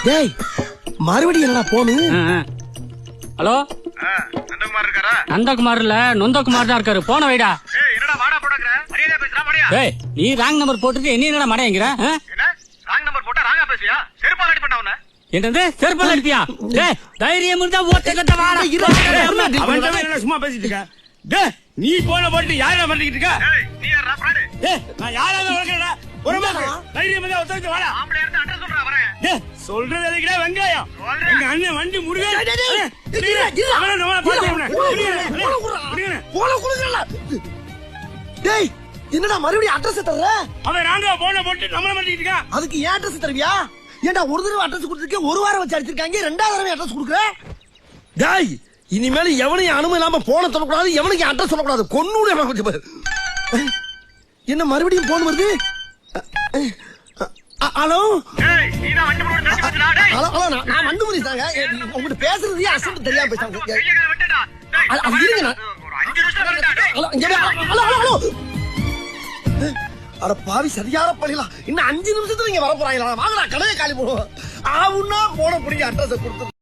டேய் மறுபடியும் என்ன போனு? ஹலோ, நந்தகுமார் இருக்காரா? நந்தகுமார் இல்ல, நொந்தகுமார் தான் இருக்காரு. போன வைடா. என்னடா வாடா போடாங்கற? மரியாதை பேசுறா மரியா? டேய், நீ ராங் நம்பர் போட்டுட்டு என்ன என்னடா மடையங்கற? என்ன ராங் நம்பர் போட்டா ராங்கா பேசியா? செருப்பால அடி பண்ணவன. என்னது செருப்பால அடிப்பியா? டேய், தைரியம் இருந்தா ஓட்ட கட்ட வாடா. அவன்டவே என்ன சும்மா பேசிட்டு இருக்க? டேய், நீ போன போட்டு யாரா பண்ணிட்டு இருக்க? ஏய், நீ யாரா ஃப்ரெண்ட்? டேய், நான் யாராவது வளர்க்கறடா. ஒரு மாக்கு தைரியம் இருந்தா ஒத்துக்கிட்டு வாடா. ஆம்பளை எடுத்து அட்ரஸ் சொல்றா வரேன். டேய், சொல்றது எதுக்குடா வெங்காயம்? எங்க அண்ணன் வண்டி முருகன். அவன நம்மள பாத்துறோம். போன குடுங்கடா. டேய், என்னடா மறுபடியும் அட்ரஸ் தர்ற? அவன் ராங்கா போன போட்டு நம்மள பண்ணிட்டு இருக்க. அதுக்கு ஏன் அட்ரஸ் தருவியா? ஏன்டா ஒரு தடவை அட்ரஸ் கொடுத்துருக்கேன், ஒரு வாரம் வச்சு அடிச்சிருக்காங்க, ரெண்டாவது தடவை அட்ரஸ் கொடுக்குற? டேய், இனிமேல் எவனையும் அனுமதி இல்லாம போன சொல்லக்கூடாது, எவனுக்கு அட்ரஸ் சொல்லக்கூடாது. கொன்னூடு. என்ன மறுபடியும் போன் வருது? ஹலோ ஏய், நீ தான் வண்டி போட்டு தட்டி போடுடா டேய். ஹலோ ஹலோ, நான் மண்டுமுடி தாங்க. உங்ககிட்ட பேசுறதே அசல் தெரியாம பேசாங்க. கைய கை வெட்டடா. டேய், அது இருங்க நான். ஒரு 5 நிமிஷம் வரடா டேய். ஹலோ, இங்க வா. Hello hello hello. அட பாவி, சரியான பழிலாம். இன்னும் 5 நிமிஷத்துல நீங்க வர போறாங்களா? வாங்கடா, கடையை காலி போடுவோம். ஆவுன்னா போன புடிங்க அட்ரஸ் கொடுத்து